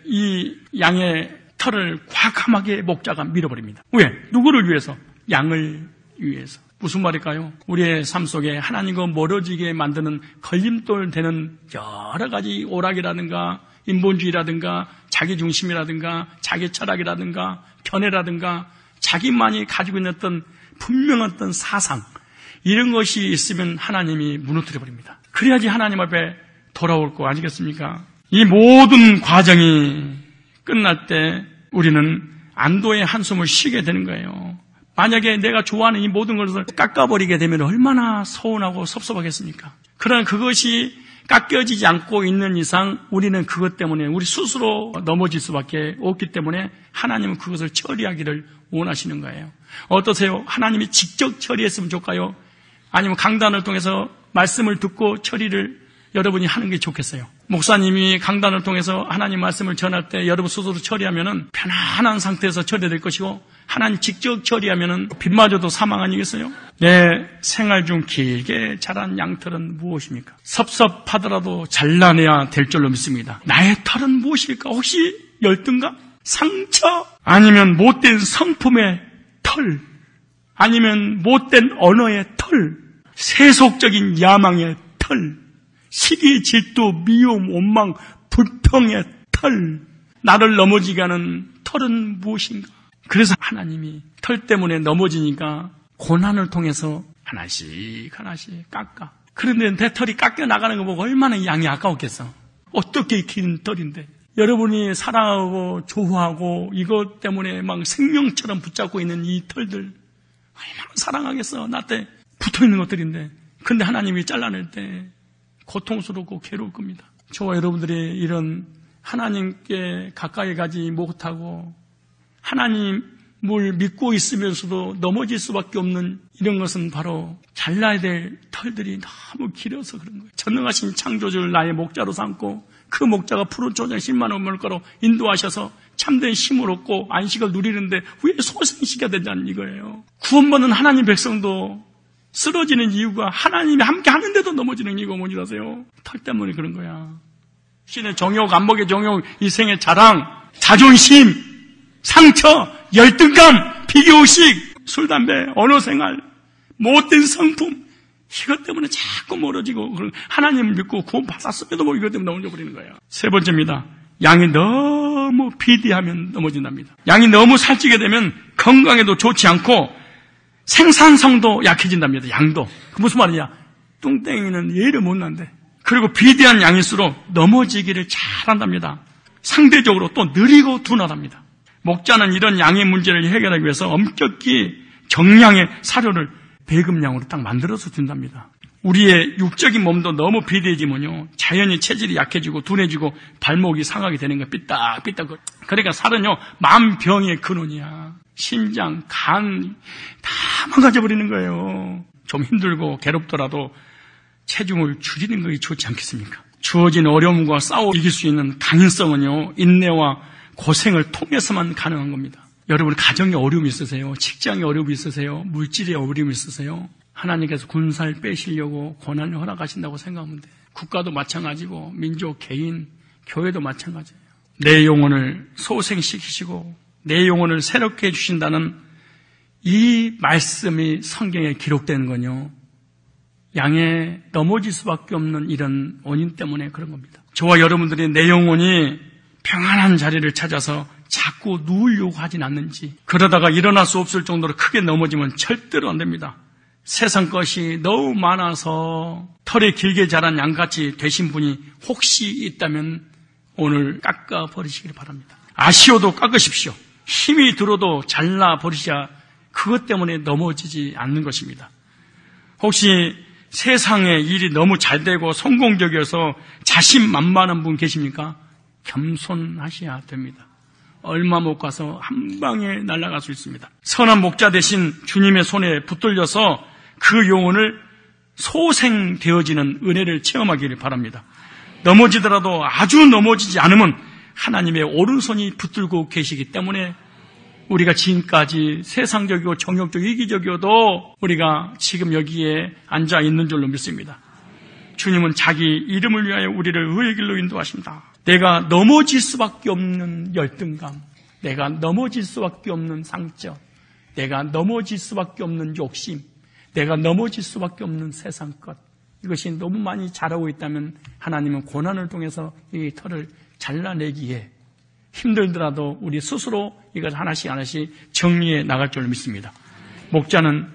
이 양의 털을 과감하게 목자가 밀어버립니다. 왜? 누구를 위해서? 양을 위해서. 무슨 말일까요? 우리의 삶 속에 하나님과 멀어지게 만드는 걸림돌 되는 여러 가지 오락이라든가 인본주의라든가 자기중심이라든가 자기 철학이라든가 견해라든가 자기만이 가지고 있는 어떤 분명한 어떤 사상 이런 것이 있으면 하나님이 무너뜨려 버립니다. 그래야지 하나님 앞에 돌아올 거 아니겠습니까? 이 모든 과정이 끝날 때 우리는 안도의 한숨을 쉬게 되는 거예요. 만약에 내가 좋아하는 이 모든 것을 깎아버리게 되면 얼마나 서운하고 섭섭하겠습니까? 그러나 그것이 깎여지지 않고 있는 이상 우리는 그것 때문에 우리 스스로 넘어질 수밖에 없기 때문에 하나님은 그것을 처리하기를 원하시는 거예요. 어떠세요? 하나님이 직접 처리했으면 좋을까요? 아니면 강단을 통해서 말씀을 듣고 처리를 여러분이 하는 게 좋겠어요? 목사님이 강단을 통해서 하나님 말씀을 전할 때 여러분 스스로 처리하면은 편안한 상태에서 처리될 것이고, 하나님 직접 처리하면은 빗 맞아도 사망 아니겠어요? 내 생활 중 길게 자란 양털은 무엇입니까? 섭섭하더라도 잘라내야 될 줄로 믿습니다. 나의 털은 무엇일까? 혹시 열등감? 상처? 아니면 못된 성품의 털? 아니면 못된 언어의 털? 세속적인 야망의 털? 시기, 질투, 미움, 원망, 불평의 털? 나를 넘어지게 하는 털은 무엇인가? 그래서 하나님이 털 때문에 넘어지니까 고난을 통해서 하나씩 깎아. 그런데 내 털이 깎여 나가는 거 보고 얼마나 양이 아까웠겠어. 어떻게 긴 털인데. 여러분이 사랑하고 좋아하고 이것 때문에 막 생명처럼 붙잡고 있는 이 털들 얼마나 사랑하겠어. 나한테 붙어있는 것들인데. 근데 하나님이 잘라낼 때 고통스럽고 괴로울 겁니다. 저와 여러분들이 이런 하나님께 가까이 가지 못하고 하나님을 믿고 있으면서도 넘어질 수밖에 없는 이런 것은 바로 잘라야 될 털들이 너무 길어서 그런 거예요. 전능하신 창조주를 나의 목자로 삼고 그 목자가 푸른 초장 10만 원 물가로 인도하셔서 참된 힘을 얻고 안식을 누리는데 왜 소생시켜야 된다는 이거예요. 구원받는 하나님 백성도 쓰러지는 이유가 하나님이 함께 하는데도 넘어지는 이유가 뭔지 아세요? 털 때문에 그런 거야. 신의 정욕, 안목의 정욕, 이생의 자랑, 자존심, 상처, 열등감, 비교의식, 술, 담배, 언어생활, 못된 성품, 이것 때문에 자꾸 멀어지고 하나님을 믿고 구원 받았음에도 뭐 이것 때문에 넘어져버리는 거예요. 세 번째입니다. 양이 너무 비대하면 넘어진답니다. 양이 너무 살찌게 되면 건강에도 좋지 않고 생산성도 약해진답니다. 양도. 그 무슨 말이냐? 뚱땡이는 예를 못 난대. 그리고 비대한 양일수록 넘어지기를 잘한답니다. 상대적으로 또 느리고 둔하답니다. 목자는 이런 양의 문제를 해결하기 위해서 엄격히 정량의 사료를 배급량으로 딱 만들어서 준답니다. 우리의 육적인 몸도 너무 비대해지면요, 자연히 체질이 약해지고 둔해지고 발목이 상하게 되는 거예요. 삐딱삐딱. 그러니까 살은요, 만병의 근원이야. 심장, 간 다 망가져버리는 거예요. 좀 힘들고 괴롭더라도 체중을 줄이는 것이 좋지 않겠습니까? 주어진 어려움과 싸워 이길 수 있는 강인성은요, 인내와 고생을 통해서만 가능한 겁니다. 여러분 가정에 어려움이 있으세요? 직장에 어려움이 있으세요? 물질에 어려움이 있으세요? 하나님께서 군살 빼시려고 고난을 허락하신다고 생각하면 돼요. 국가도 마찬가지고 민족, 개인, 교회도 마찬가지예요. 내 영혼을 소생시키시고 내 영혼을 새롭게 해주신다는 이 말씀이 성경에 기록되는 건요, 양에 넘어질 수밖에 없는 이런 원인 때문에 그런 겁니다. 저와 여러분들이 내 영혼이 평안한 자리를 찾아서 자꾸 누우려고 하진 않는지, 그러다가 일어날 수 없을 정도로 크게 넘어지면 절대로 안 됩니다. 세상 것이 너무 많아서 털이 길게 자란 양같이 되신 분이 혹시 있다면 오늘 깎아버리시길 바랍니다. 아쉬워도 깎으십시오. 힘이 들어도 잘라버리셔야 그것 때문에 넘어지지 않는 것입니다. 혹시 세상에 일이 너무 잘 되고 성공적이어서 자신만만한 분 계십니까? 겸손하셔야 됩니다. 얼마 못 가서 한 방에 날아갈 수 있습니다. 선한 목자 대신 주님의 손에 붙들려서 그 영혼을 소생되어지는 은혜를 체험하기를 바랍니다. 넘어지더라도 아주 넘어지지 않으면 하나님의 오른손이 붙들고 계시기 때문에 우리가 지금까지 세상적이고 정욕적이고 이기적이어도 우리가 지금 여기에 앉아 있는 줄로 믿습니다. 주님은 자기 이름을 위하여 우리를 의의 길로 인도하신다. 내가 넘어질 수밖에 없는 열등감, 내가 넘어질 수밖에 없는 상처, 내가 넘어질 수밖에 없는 욕심, 내가 넘어질 수밖에 없는 세상 것, 이것이 너무 많이 자라고 있다면 하나님은 고난을 통해서 이 털을 잘라내기에 힘들더라도 우리 스스로 이걸 하나씩 정리해 나갈 줄 믿습니다. 목자는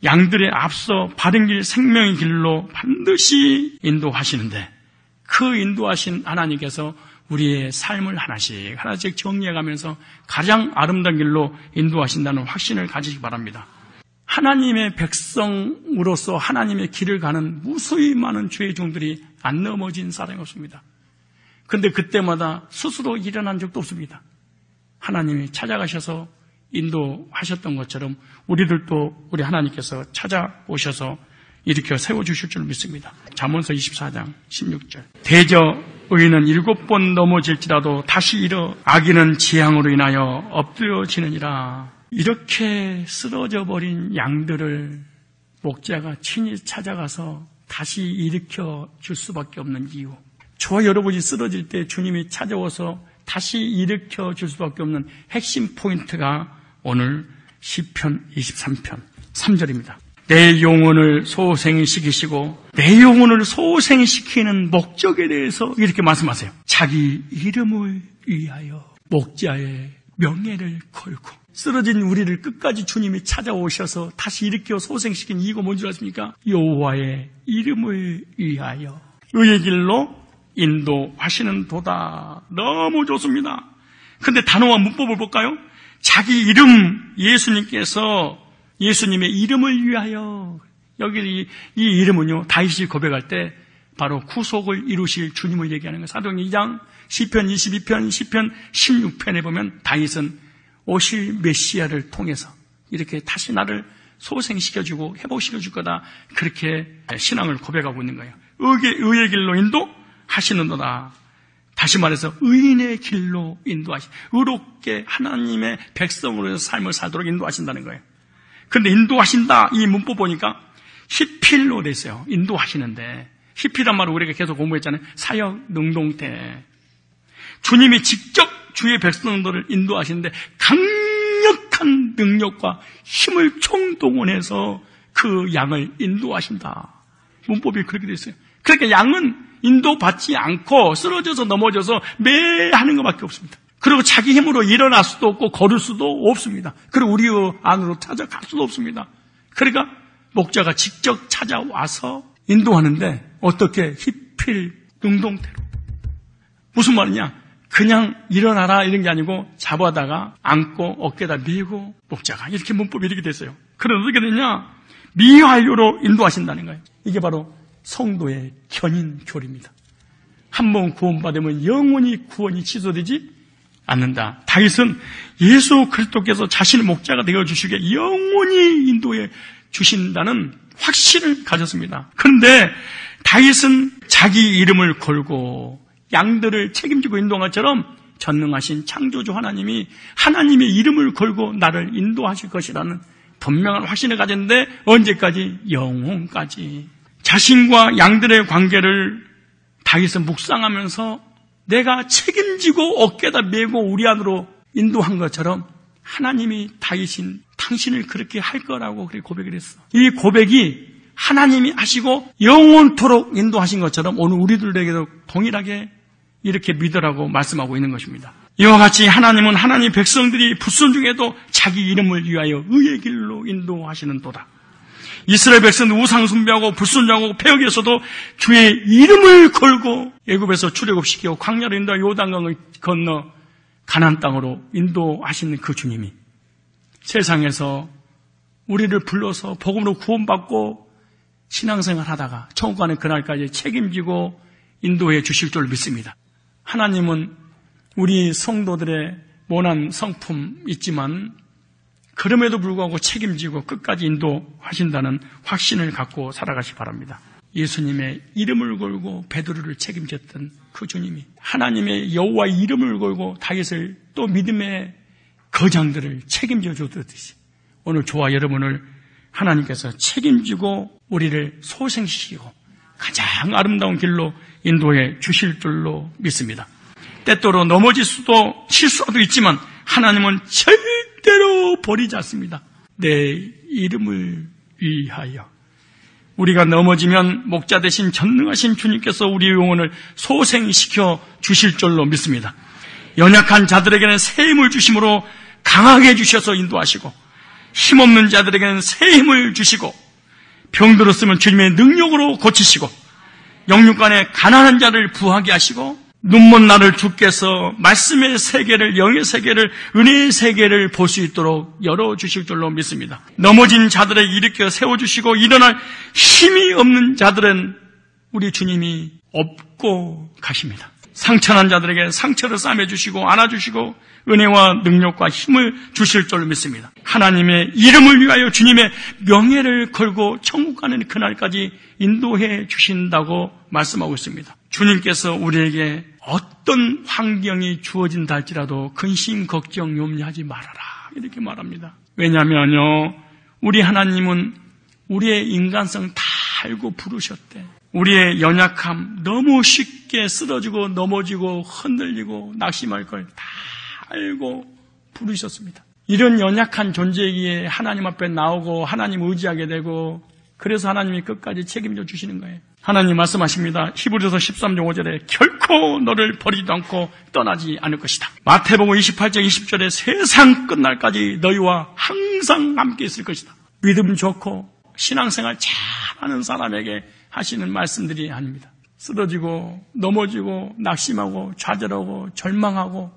양들의 앞서 바른 길, 생명의 길로 반드시 인도하시는데 그 인도하신 하나님께서 우리의 삶을 하나씩 정리해가면서 가장 아름다운 길로 인도하신다는 확신을 가지시기 바랍니다. 하나님의 백성으로서 하나님의 길을 가는 무수히 많은 죄의 종들이 안 넘어진 사람이 없습니다. 그런데 그때마다 스스로 일어난 적도 없습니다. 하나님이 찾아가셔서 인도하셨던 것처럼 우리들도 우리 하나님께서 찾아오셔서 일으켜 세워주실 줄 믿습니다. 잠언서 24장 16절. 대저 의인은 7번 넘어질지라도 다시 일어 악인은 재앙으로 인하여 엎드려지느니라. 이렇게 쓰러져 버린 양들을 목자가 친히 찾아가서 다시 일으켜 줄 수밖에 없는 이유. 저와 여러분이 쓰러질 때 주님이 찾아와서 다시 일으켜 줄 수밖에 없는 핵심 포인트가 오늘 시편 23편 3절입니다. 내 영혼을 소생시키시고 내 영혼을 소생시키는 목적에 대해서 이렇게 말씀하세요. 자기 이름을 위하여 목자의 명예를 걸고. 쓰러진 우리를 끝까지 주님이 찾아오셔서 다시 일으켜 소생시킨 이유가 뭔지 아십니까? 여호와의 이름을 위하여 의의 길로 인도하시는 도다. 너무 좋습니다. 근데 단어와 문법을 볼까요? 자기 이름, 예수님의 이름을 위하여. 여기 이 이름은요, 다윗이 고백할 때 바로 구속을 이루실 주님을 얘기하는 거예요. 사도행 2장, 시편 22편, 시편 16편에 보면 다윗은 오실 메시아를 통해서 이렇게 다시 나를 소생시켜주고 회복시켜줄 거다. 그렇게 신앙을 고백하고 있는 거예요. 의의 길로 인도하시는도다. 다시 말해서 의인의 길로 의롭게 하나님의 백성으로 삶을 살도록 인도하신다는 거예요. 그런데 인도하신다, 이 문법 보니까 히필로 됐어요. 인도하시는데. 히필이란 말을 우리가 계속 공부했잖아요. 사역, 능동태. 주님이 직접 주의 백성들을 인도하시는데 강력한 능력과 힘을 총동원해서 그 양을 인도하신다. 문법이 그렇게 되어 있어요. 그러니까 양은 인도받지 않고 쓰러져서 넘어져서 매하는 것밖에 없습니다. 그리고 자기 힘으로 일어날 수도 없고 걸을 수도 없습니다. 그리고 우리 안으로 찾아갈 수도 없습니다. 그러니까 목자가 직접 찾아와서 인도하는데 어떻게 히필 능동태로. 무슨 말이냐? 그냥 일어나라 이런 게 아니고 잡아다가 안고 어깨에다 밀고 목자가 이렇게 문법이 이렇게 됐어요. 그럼 어떻게 되냐? 미완료로 인도하신다는 거예요. 이게 바로 성도의 견인교리입니다. 한번 구원받으면 영원히 구원이 취소되지 않는다. 다윗은 예수 그리스도께서 자신의 목자가 되어주시게 영원히 인도해 주신다는 확신을 가졌습니다. 그런데 다윗은 자기 이름을 걸고 양들을 책임지고 인도한 것처럼 전능하신 창조주 하나님이 하나님의 이름을 걸고 나를 인도하실 것이라는 분명한 확신을 가졌는데 언제까지? 영혼까지. 자신과 양들의 관계를 다윗은 묵상하면서 내가 책임지고 어깨에다 메고 우리 안으로 인도한 것처럼 하나님이 다윗인 당신을 그렇게 할 거라고 그렇게 고백을 했어. 이 고백이 하나님이 하시고 영원토록 인도하신 것처럼 오늘 우리들에게도 동일하게 이렇게 믿으라고 말씀하고 있는 것입니다. 이와 같이 하나님은 하나님 백성들이 불순종해도 자기 이름을 위하여 의의 길로 인도하시는 도다. 이스라엘 백성들 우상 숭배하고 불순종하고 패역에서도 주의 이름을 걸고 애굽에서 출애굽시키고 광야로 인도하여 요단강을 건너 가나안 땅으로 인도하시는 그 주님이 세상에서 우리를 불러서 복음으로 구원받고 신앙생활 하다가 천국 가는 그날까지 책임지고 인도해 주실 줄 믿습니다. 하나님은 우리 성도들의 모난 성품 있지만 그럼에도 불구하고 책임지고 끝까지 인도하신다는 확신을 갖고 살아가시 바랍니다. 예수님의 이름을 걸고 베드로를 책임졌던 그 주님이 하나님의 여호와의 이름을 걸고 다윗을 또 믿음의 거장들을 책임져 줬듯이 오늘 저와 여러분을 하나님께서 책임지고 우리를 소생시키고 가장 아름다운 길로 인도해 주실 줄로 믿습니다. 때때로 넘어질 수도 실수도 있지만 하나님은 절대로 버리지 않습니다. 내 이름을 위하여. 우리가 넘어지면 목자 되신 전능하신 주님께서 우리의 영혼을 소생시켜 주실 줄로 믿습니다. 연약한 자들에게는 새 힘을 주심으로 강하게 해주셔서 인도하시고 힘없는 자들에게는 새 힘을 주시고 병들었으면 주님의 능력으로 고치시고 영육간에 가난한 자를 부하게 하시고 눈먼 나를 주께서 말씀의 세계를 영의 세계를 은혜의 세계를 볼 수 있도록 열어주실 줄로 믿습니다. 넘어진 자들에게 일으켜 세워주시고 일어날 힘이 없는 자들은 우리 주님이 업고 가십니다. 상처난 자들에게 상처를 싸매주시고 안아주시고 은혜와 능력과 힘을 주실 줄로 믿습니다. 하나님의 이름을 위하여 주님의 명예를 걸고 천국 가는 그날까지 인도해 주신다고 말씀하고 있습니다. 주님께서 우리에게 어떤 환경이 주어진다 할지라도 근심, 걱정, 염려하지 말아라 이렇게 말합니다. 왜냐하면요, 우리 하나님은 우리의 인간성 다 알고 부르셨대. 우리의 연약함, 너무 쉽게 쓰러지고 넘어지고 흔들리고 낙심할 걸 다 알고 부르셨습니다. 이런 연약한 존재이기에 하나님 앞에 나오고 하나님 의지하게 되고, 그래서 하나님이 끝까지 책임져 주시는 거예요. 하나님 말씀하십니다. 히브리서 13장 5절에 결코 너를 버리지도 않고 떠나지 않을 것이다. 마태복음 28장 20절에 세상 끝날까지 너희와 항상 함께 있을 것이다. 믿음 좋고 신앙생활 잘하는 사람에게 하시는 말씀들이 아닙니다. 쓰러지고 넘어지고 낙심하고 좌절하고 절망하고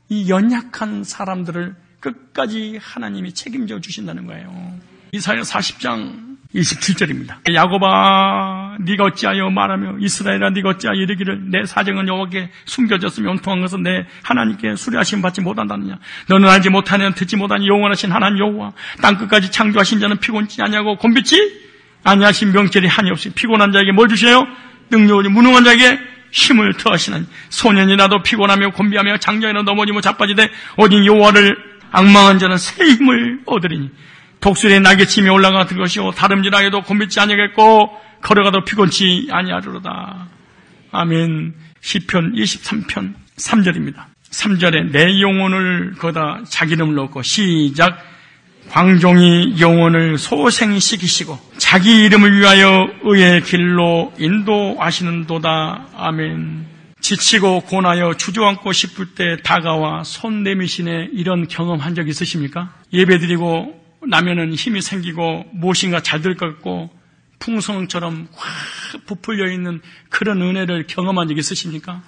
이 연약한 사람들을 끝까지 하나님이 책임져 주신다는 거예요. 이사야 40장 27절입니다. 야곱아 네가 어찌하여 말하며 이스라엘아 네가 어찌하여 이르기를 내 사정은 여호와께 숨겨졌으며 온통한 것은 내 하나님께 수리하심 받지 못한다느냐. 너는 알지 못하냐 듣지 못하니 영원하신 하나님 여호와 땅끝까지 창조하신 자는 피곤치 아니하고 곤비치 아니하신 명절이 한이 없이 피곤한 자에게 뭘 주세요? 능력을 무능한 자에게 힘을 더하시나니 소년이라도 피곤하며 곤비하며 장정이라도 넘어지며 자빠지되 오직 여호와를 앙망한 자는 새 힘을 얻으리니 독수리의 날개침이 올라가 들 것이요 다름질하여도 곤비치 아니하겠고 걸어가도 피곤치 아니하리로다. 아멘. 시편 23편 3절입니다. 3절에 내 영혼을 거다 자기 이름을 넣고 시작. 광종이 영혼을 소생시키시고 자기 이름을 위하여 의의 길로 인도하시는도다. 아멘. 지치고 고나여 주저앉고 싶을 때 다가와 손 내미시네. 이런 경험한 적 있으십니까? 예배드리고 나면은 힘이 생기고 무엇인가 잘 될 것 같고 풍성처럼 확 부풀려 있는 그런 은혜를 경험한 적 있으십니까?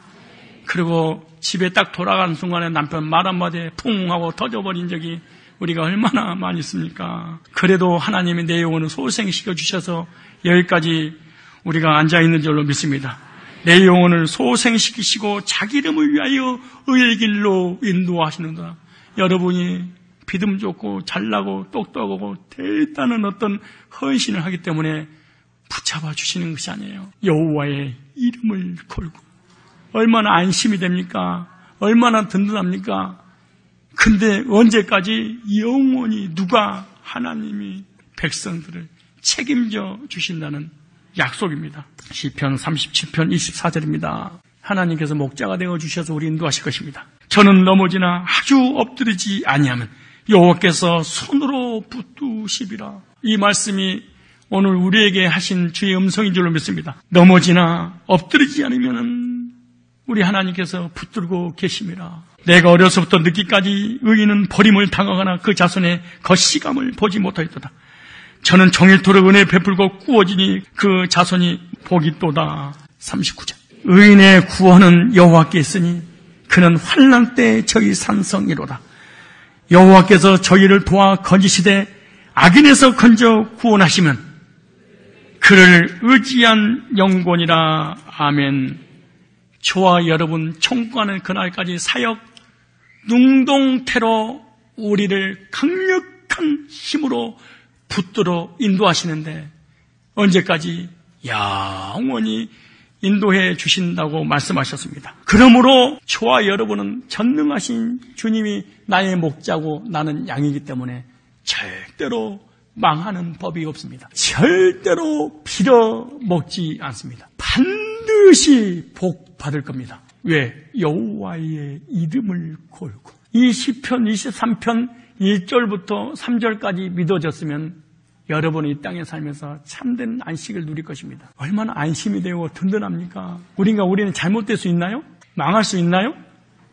그리고 집에 딱 돌아가는 순간에 남편 말 한마디에 풍 하고 터져버린 적이 우리가 얼마나 많이 있습니까? 그래도 하나님이 내 영혼을 소생시켜 주셔서 여기까지 우리가 앉아있는 줄로 믿습니다. 내 영혼을 소생시키시고 자기 이름을 위하여 의의 길로 인도하시는구나. 여러분이 믿음 좋고 잘나고 똑똑하고 대단한 어떤 헌신을 하기 때문에 붙잡아 주시는 것이 아니에요. 여호와의 이름을 걸고 얼마나 안심이 됩니까? 얼마나 든든합니까? 근데 언제까지 영원히 누가 하나님이 백성들을 책임져 주신다는 약속입니다. 시편 37편 24절입니다. 하나님께서 목자가 되어 주셔서 우리 인도하실 것입니다. 저는 넘어지나 아주 엎드리지 아니하면 여호와께서 손으로 붙드시리라. 이 말씀이 오늘 우리에게 하신 주의 음성인 줄로 믿습니다. 넘어지나 엎드리지 않으면 우리 하나님께서 붙들고 계심이라. 내가 어려서부터 늦기까지 의인은 버림을 당하거나 그 자손의 거시감을 보지 못하였도다. 저는 종일토록 은혜 베풀고 꾸어지니 그 자손이 복이 또다. 39절. 의인의 구원은 여호와께 있으니 그는 환난 때 저희 산성이로다. 여호와께서 저희를 도와 건지시되 악인에서 건져 구원하시면 그를 의지한 영혼이라. 아멘. 저와 여러분 총구하는 그날까지 사역 능동태로 우리를 강력한 힘으로 붙들어 인도하시는데 언제까지? 영원히 인도해 주신다고 말씀하셨습니다. 그러므로 저와 여러분은 전능하신 주님이 나의 목자고 나는 양이기 때문에 절대로 망하는 법이 없습니다. 절대로 빌어먹지 않습니다. 반드시 복 받을 겁니다. 왜? 여호와의 이름을 걸고. 이 시편 23편 1절부터 3절까지 믿어졌으면 여러분이 이 땅에 살면서 참된 안식을 누릴 것입니다. 얼마나 안심이 되고 든든합니까? 우리는 잘못될 수 있나요? 망할 수 있나요?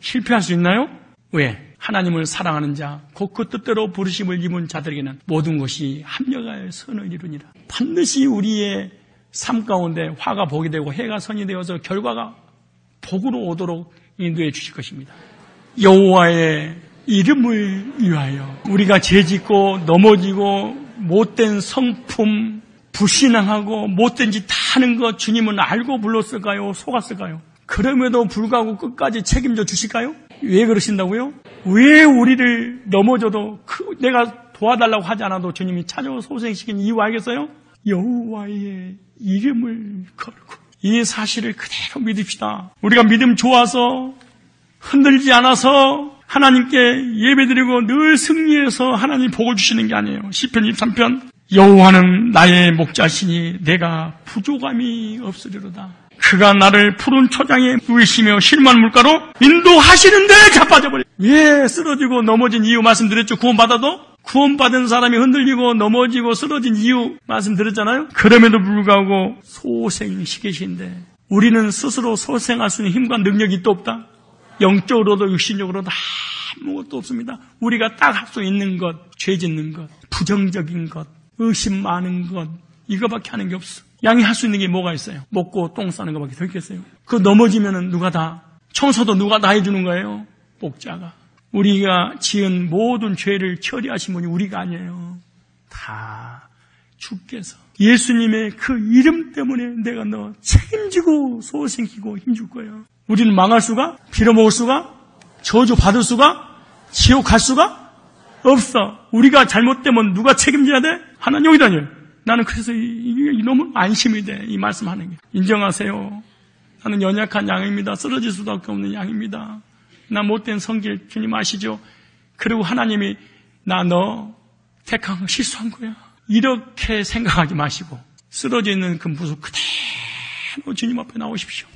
실패할 수 있나요? 왜? 하나님을 사랑하는 자, 곧 그 뜻대로 부르심을 입은 자들에게는 모든 것이 합력하여 선을 이루니라. 반드시 우리의 삶 가운데 화가 복이 되고 해가 선이 되어서 결과가 복으로 오도록 인도해 주실 것입니다. 여호와의 이름을 위하여 우리가 죄짓고 넘어지고 못된 성품, 불신앙하고 못된 짓 다 하는 것 주님은 알고 불렀을까요? 속았을까요? 그럼에도 불구하고 끝까지 책임져 주실까요? 왜 그러신다고요? 왜 우리를 넘어져도 내가 도와달라고 하지 않아도 주님이 찾아와 소생시킨 이유 알겠어요? 여호와의 이름을 걸고 이 사실을 그대로 믿읍시다. 우리가 믿음 좋아서 흔들리지 않아서 하나님께 예배드리고 늘 승리해서 하나님 복을 주시는 게 아니에요. 시편 23편 여호와는 나의 목자시니 내가 부족함이 없으리로다. 그가 나를 푸른 초장에 누이시며 실만 물가로 인도하시는데 자빠져버려. 왜 쓰러지고 넘어진 이유 말씀드렸죠. 구원받은 사람이 흔들리고 넘어지고 쓰러진 이유 말씀드렸잖아요. 그럼에도 불구하고 소생시키신데 우리는 스스로 소생할 수 있는 힘과 능력이 또 없다. 영적으로도 육신적으로도 아무것도 없습니다. 우리가 딱 할 수 있는 것, 죄 짓는 것, 부정적인 것, 의심 많은 것, 이거밖에 하는 게 없어. 양이 할 수 있는 게 뭐가 있어요? 먹고 똥 싸는 것밖에 더 있겠어요? 그 넘어지면은 누가 다, 청소도 누가 다 해주는 거예요? 목자가. 우리가 지은 모든 죄를 처리하신 분이 우리가 아니에요. 다 주께서. 예수님의 그 이름 때문에 내가 너 책임지고 소생시키고 힘줄 거예요. 우리는 망할 수가, 빌어먹을 수가, 저주 받을 수가, 지옥 갈 수가 없어. 우리가 잘못되면 누가 책임져야 돼? 하나님 여기다니요. 나는 그래서 이게 너무 안심이 돼. 이 말씀하는 게. 인정하세요. 나는 연약한 양입니다. 쓰러질 수밖에 없는 양입니다. 나 못된 성질 주님 아시죠? 그리고 하나님이 나 너 택한 거 실수한 거야. 이렇게 생각하지 마시고 쓰러져 있는 그 모습 그대로 주님 앞에 나오십시오.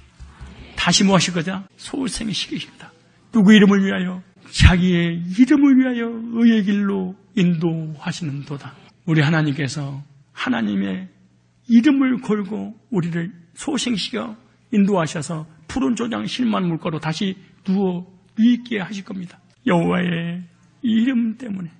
다시 뭐 하실 거냐? 소생시키십니다. 누구 이름을 위하여? 자기의 이름을 위하여 의의 길로 인도하시는 도다. 우리 하나님께서 하나님의 이름을 걸고 우리를 소생시켜 인도하셔서 푸른 조장 실만 물가로 다시 누워 있게 하실 겁니다. 여호와의 이름 때문에.